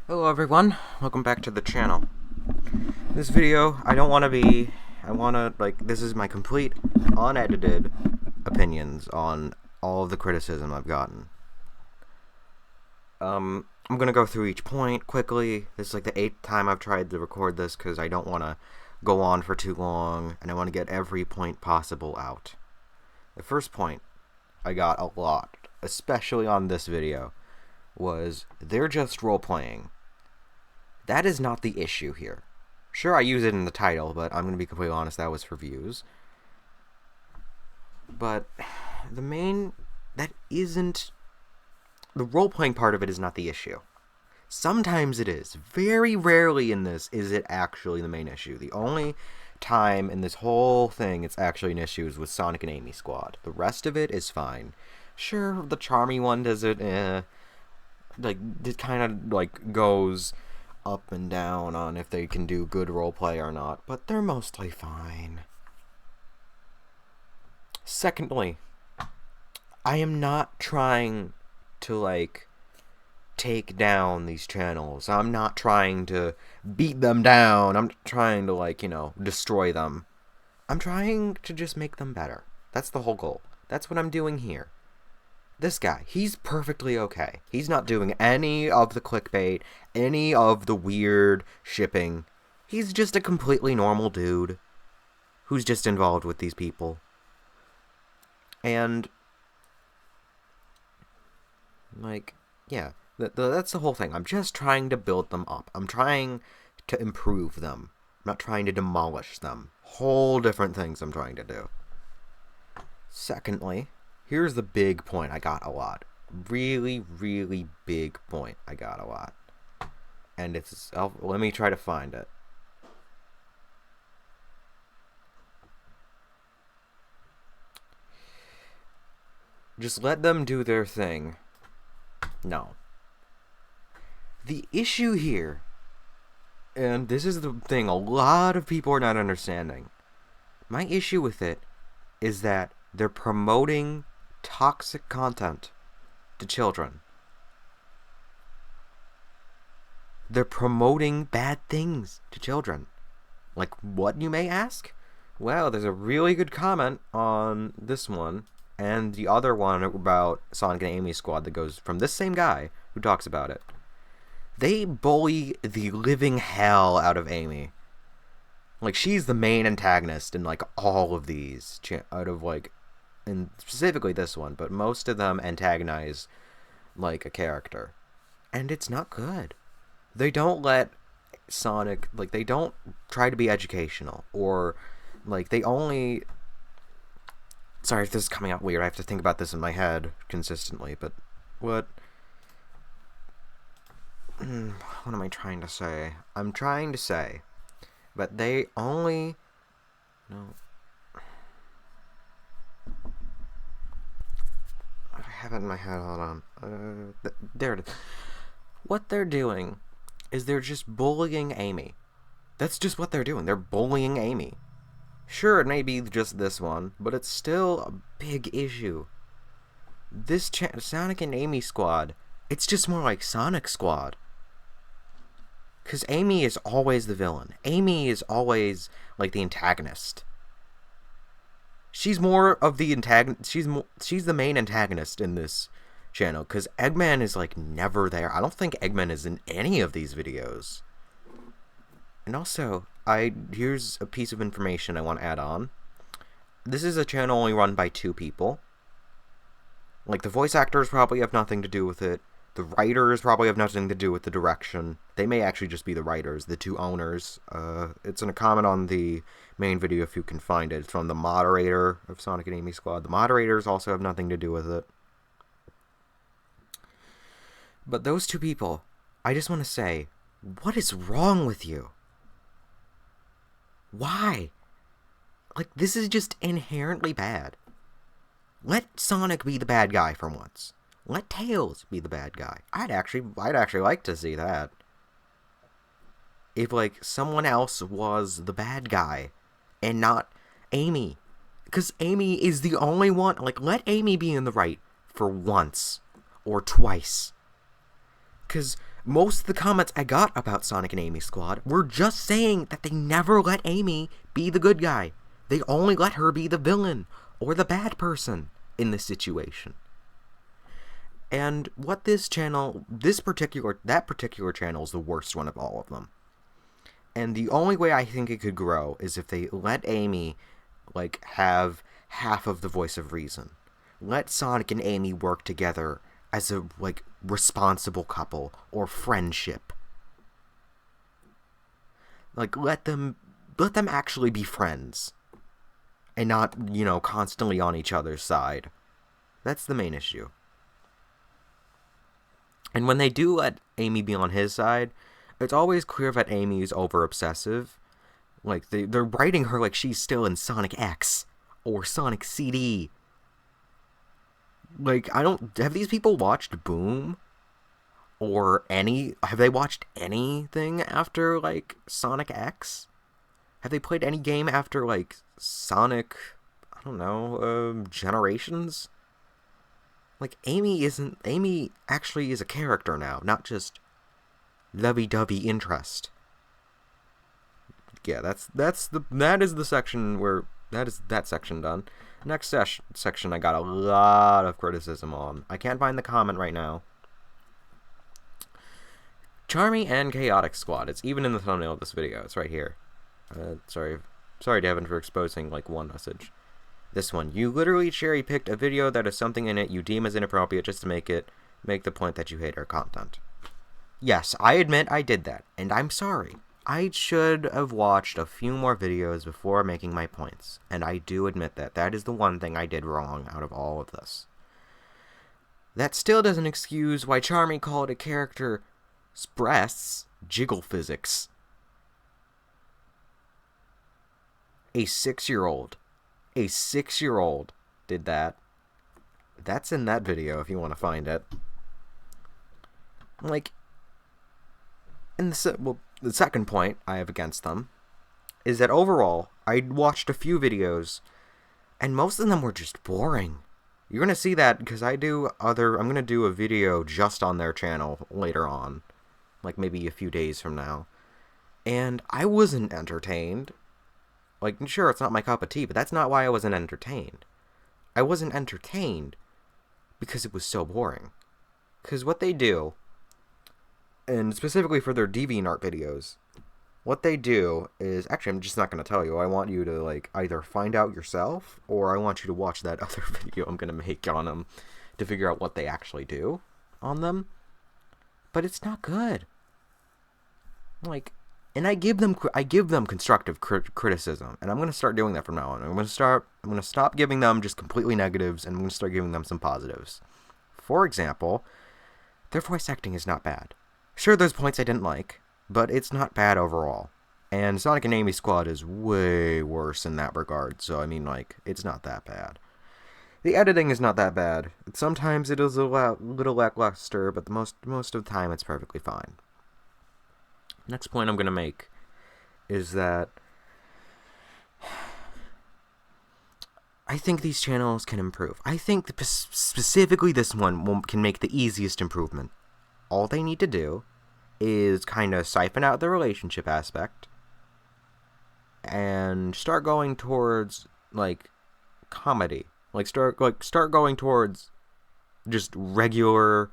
Hello everyone, welcome back to the channel. This video, this is my complete, unedited opinions on all of the criticism I've gotten. I'm gonna go through each point quickly. This is like the 8th time I've tried to record this because I don't want to go on for too long, and I want to get every point possible out. The first point I got a lot, especially on this video, was they're just role-playing. That is not the issue here. Sure, I use it in the title, but I'm going to be completely honest, that was for views. But the role-playing part of it is not the issue. Sometimes it is. Very rarely in this is it actually the main issue. The only time in this whole thing it's actually an issue is with Sonic and Amy Squad. The rest of it is fine. Sure, the Charmy one does it, it kind of, goes up and down on if they can do good roleplay or not, but they're mostly fine. Secondly, I am not trying to, take down these channels. I'm not trying to beat them down. I'm trying to, destroy them. I'm trying to just make them better. That's the whole goal. That's what I'm doing here. This guy, he's perfectly okay. He's not doing any of the clickbait, any of the weird shipping. He's just a completely normal dude who's just involved with these people. And, yeah, that's the whole thing. I'm just trying to build them up. I'm trying to improve them. I'm not trying to demolish them. Whole different things I'm trying to do. Secondly, here's the big point I got a lot. Really, really big point I got a lot. And let me try to find it. Just let them do their thing. No. The issue here, and this is the thing a lot of people are not understanding. My issue with it is that they're promoting toxic content to children. They're promoting bad things to children. Like what, you may ask? Well, there's a really good comment on this one and the other one about Sonic and Amy Squad that goes from this same guy who talks about it. They bully the living hell out of Amy. She's the main antagonist in all of these and specifically this one, but most of them antagonize a character, and it's not good. They don't let Sonic, they don't try to be educational, or they only, sorry if this is coming out weird, I have to think about this in my head consistently, but what am I trying to say? I'm trying to say, but they only, no, I have it in my head, hold on. There it is. What they're doing is they're just bullying Amy. That's just what they're doing. They're bullying Amy. Sure, it may be just this one, but it's still a big issue. This Sonic and Amy Squad, it's just more like Sonic Squad. Because Amy is always the villain. Amy is always, the antagonist. She's more of the antagonist. She's the main antagonist in this channel, because Eggman is never there. I don't think Eggman is in any of these videos. And also, here's a piece of information I want to add on. This is a channel only run by 2 people. The voice actors probably have nothing to do with it. The writers probably have nothing to do with the direction. They may actually just be the writers, the 2 owners. It's in a comment on the main video if you can find it. It's from the moderator of Sonic and Amy Squad. The moderators also have nothing to do with it. But those 2 people, I just want to say, what is wrong with you? Why? This is just inherently bad. Let Sonic be the bad guy for once. Let Tails be the bad guy. I'd actually like to see that. If, someone else was the bad guy, and not Amy. Because Amy is the only one, let Amy be in the right for once. Or twice. Because Most of the comments I got about Sonic and Amy Squad were just saying that they never let Amy be the good guy. They only let her be the villain or the bad person in this situation. And what this channel, that particular channel is the worst one of all of them. And the only way I think it could grow is if they let Amy, like, have half of the voice of reason. Let Sonic and Amy work together as a, like, responsible couple or friendship. Like, let them actually be friends. And not, you know, constantly on each other's side. That's the main issue. And when they do let Amy be on his side, it's always clear that Amy is over-obsessive. Like, they're writing her like she's still in Sonic X or Sonic CD. Like, have these people watched Boom? Or have they watched anything after, like, Sonic X? Have they played any game after, like, Sonic, I don't know, Generations? Like, Amy actually is a character now, not just lovey-dovey interest. Yeah, that is the section where, that section done. Next section I got a lot of criticism on. I can't find the comment right now. Charmy and Chaotic Squad. It's even in the thumbnail of this video. It's right here. Sorry, Devin, for exposing, like, one message. This one. You literally cherry-picked a video that has something in it you deem as inappropriate just to make the point that you hate our content. Yes, I admit I did that, and I'm sorry. I should have watched a few more videos before making my points, and I do admit that. That is the one thing I did wrong out of all of this. That still doesn't excuse why Charmy called a character's breasts jiggle physics. A 6-year-old did that. That's in that video if you want to find it. Like, the second point I have against them is that overall, I watched a few videos, and most of them were just boring. You're going to see that because I'm going to do a video just on their channel later on, like maybe a few days from now. And I wasn't entertained. Like, sure, it's not my cup of tea, but that's not why I wasn't entertained. I wasn't entertained because it was so boring. Because what they do, and specifically for their DeviantArt videos, what they do is, actually, I'm just not going to tell you. I want you to, like, either find out yourself, or I want you to watch that other video I'm going to make on them to figure out what they actually do on them. But it's not good. Like, and I give them constructive criticism, and I'm going to start doing that from now on. I'm going to stop giving them just completely negatives, and I'm going to start giving them some positives. For example, their voice acting is not bad. Sure, there's points I didn't like, but it's not bad overall. And Sonic and Amy Squad is way worse in that regard, so I mean, like, it's not that bad. The editing is not that bad. Sometimes it is a little lackluster, but most of the time it's perfectly fine. Next point I'm going to make is that I think these channels can improve. I think specifically this one can make the easiest improvement. All they need to do is kind of siphon out the relationship aspect and start going towards, like, comedy. Like, start going towards just regular,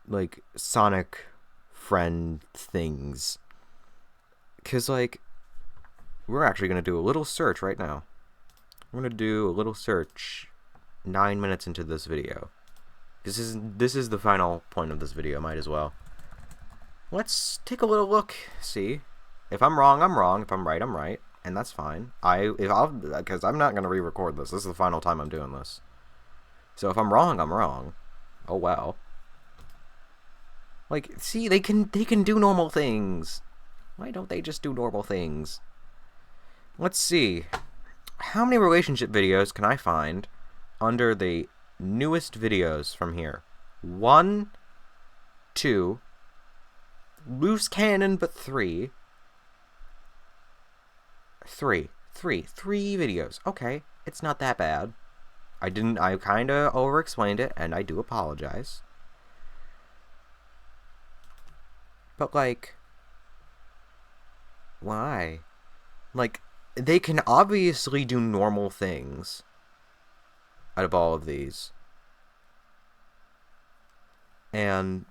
like, Sonic friend things. Because, like, we're actually going to do a little search right now. We're going to do a little search 9 minutes into this video. This is the final point of this video, might as well. Let's take a little look, see. If I'm wrong, I'm wrong. If I'm right, I'm right. And that's fine. Because I'm not going to re-record this. This is the final time I'm doing this. So if I'm wrong, I'm wrong. Oh, well. Like, see, they can do normal things. Why don't they just do normal things? Let's see. How many relationship videos can I find under the newest videos from here? 1, 2, loose cannon, but 3. 3 videos. Okay, it's not that bad. I kind of over-explained it, and I do apologize. But, like, why? Like, they can obviously do normal things out of all of these. And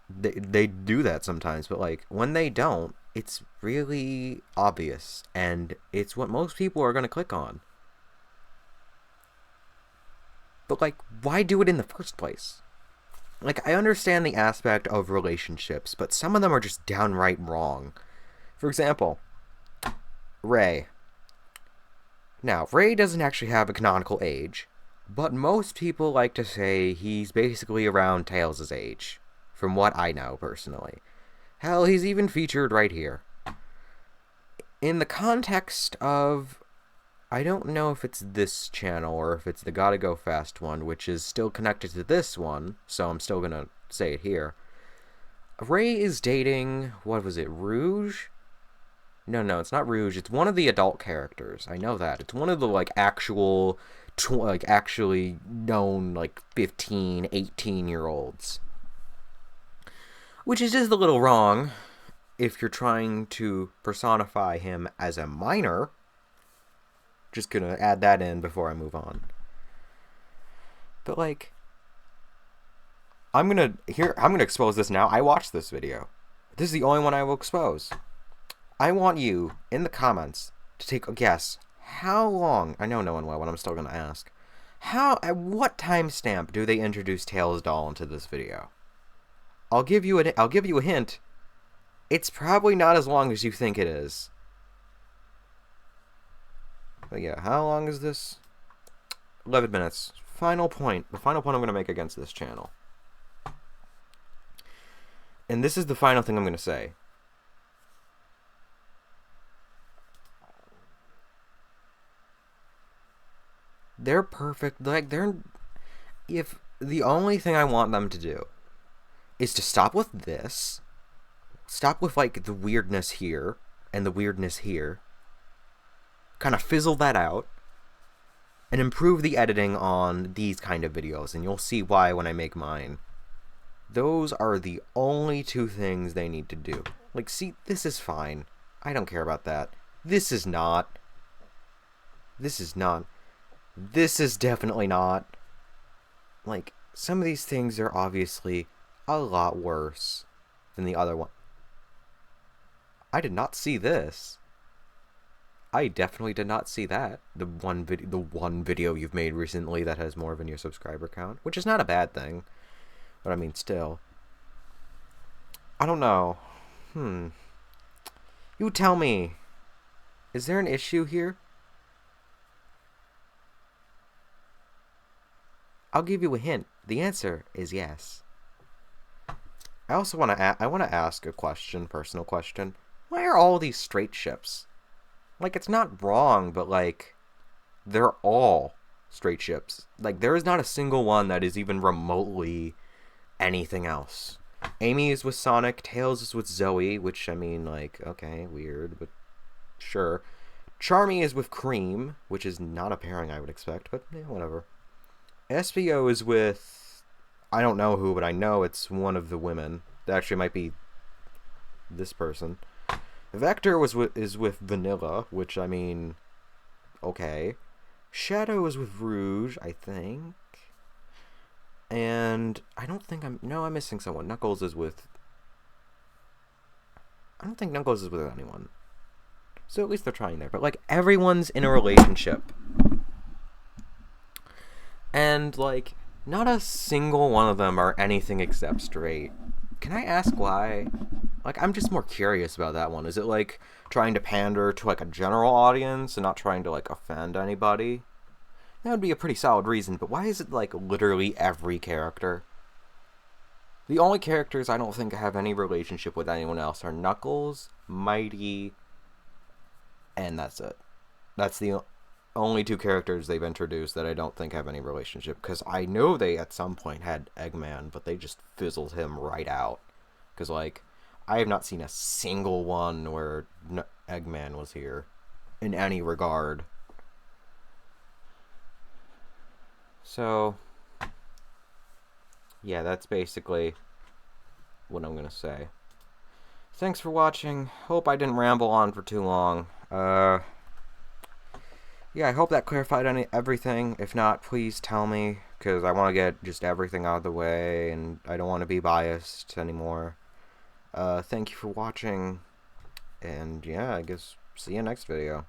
they do that sometimes, but, like, when they don't, it's really obvious. And it's what most people are going to click on. But, like, why do it in the first place? Like, I understand the aspect of relationships, but some of them are just downright wrong. For example, Ray. Now, Ray doesn't actually have a canonical age, but most people like to say he's basically around Tails' age, from what I know, personally. Hell, he's even featured right here. In the context of... I don't know if it's this channel or if it's the Gotta Go Fast one, which is still connected to this one, so I'm still gonna say it here. Ray is dating... what was it? Rouge? No, it's not Rouge. It's one of the adult characters. I know that. It's one of the, like, actual... actually known, like, 15, 18-year-olds. Which is just a little wrong if you're trying to personify him as a minor. Just gonna add that in before I move on. But, like, I'm gonna expose this now. I watched this video. This is the only one I will expose. I want you, in the comments, to take a guess. How long... I know no one will, but I'm still gonna ask. At what timestamp do they introduce Tails doll into this video? I'll give you a hint. It's probably not as long as you think it is. But yeah, how long is this? 11 minutes. Final point. The final point I'm going to make against this channel. And this is the final thing I'm going to say. They're perfect. Like, if the only thing I want them to do is to stop with this, stop with, like, the weirdness here and the weirdness here, kind of fizzle that out, and improve the editing on these kind of videos, and you'll see why when I make mine. Those are the only two things they need to do. Like, see, this is fine. I don't care about that. This is not. This is not. This is definitely not. Like, some of these things are obviously a lot worse than the other one. I did not see this. I definitely did not see that. The one video you've made recently that has more than your subscriber count, which is not a bad thing. But I mean, still. I don't know. You tell me. Is there an issue here? I'll give you a hint. The answer is yes. I also want to ask a question, personal question. Why are all these straight ships? Like, it's not wrong, but, like, they're all straight ships. Like, there is not a single one that is even remotely anything else. Amy is with Sonic, Tails is with Zoe, which, I mean, like, okay, weird, but sure. Charmy is with Cream, which is not a pairing I would expect, but yeah, whatever. SBO is with... I don't know who, but I know it's one of the women. That actually might be this person. Vector is with Vanilla, which, I mean, okay. Shadow is with Rouge, I think. And I don't think no, I'm missing someone. Knuckles is with... I don't think Knuckles is with anyone. So at least they're trying there. But, like, everyone's in a relationship. And, like, not a single one of them are anything except straight. Can I ask why? Like, I'm just more curious about that one. Is it, like, trying to pander to, like, a general audience and not trying to, like, offend anybody? That would be a pretty solid reason, but why is it, like, literally every character? The only characters I don't think have any relationship with anyone else are Knuckles, Mighty, and that's it. That's the only two characters they've introduced that I don't think have any relationship, because I know they at some point had Eggman, but they just fizzled him right out. Because, like, I have not seen a single one where Eggman was here in any regard. So, yeah, that's basically what I'm going to say. thanks for watching. Hope I didn't ramble on for too long. Yeah, I hope that clarified everything. If not, please tell me, because I want to get just everything out of the way, and I don't want to be biased anymore. Thank you for watching, and yeah, I guess see you next video.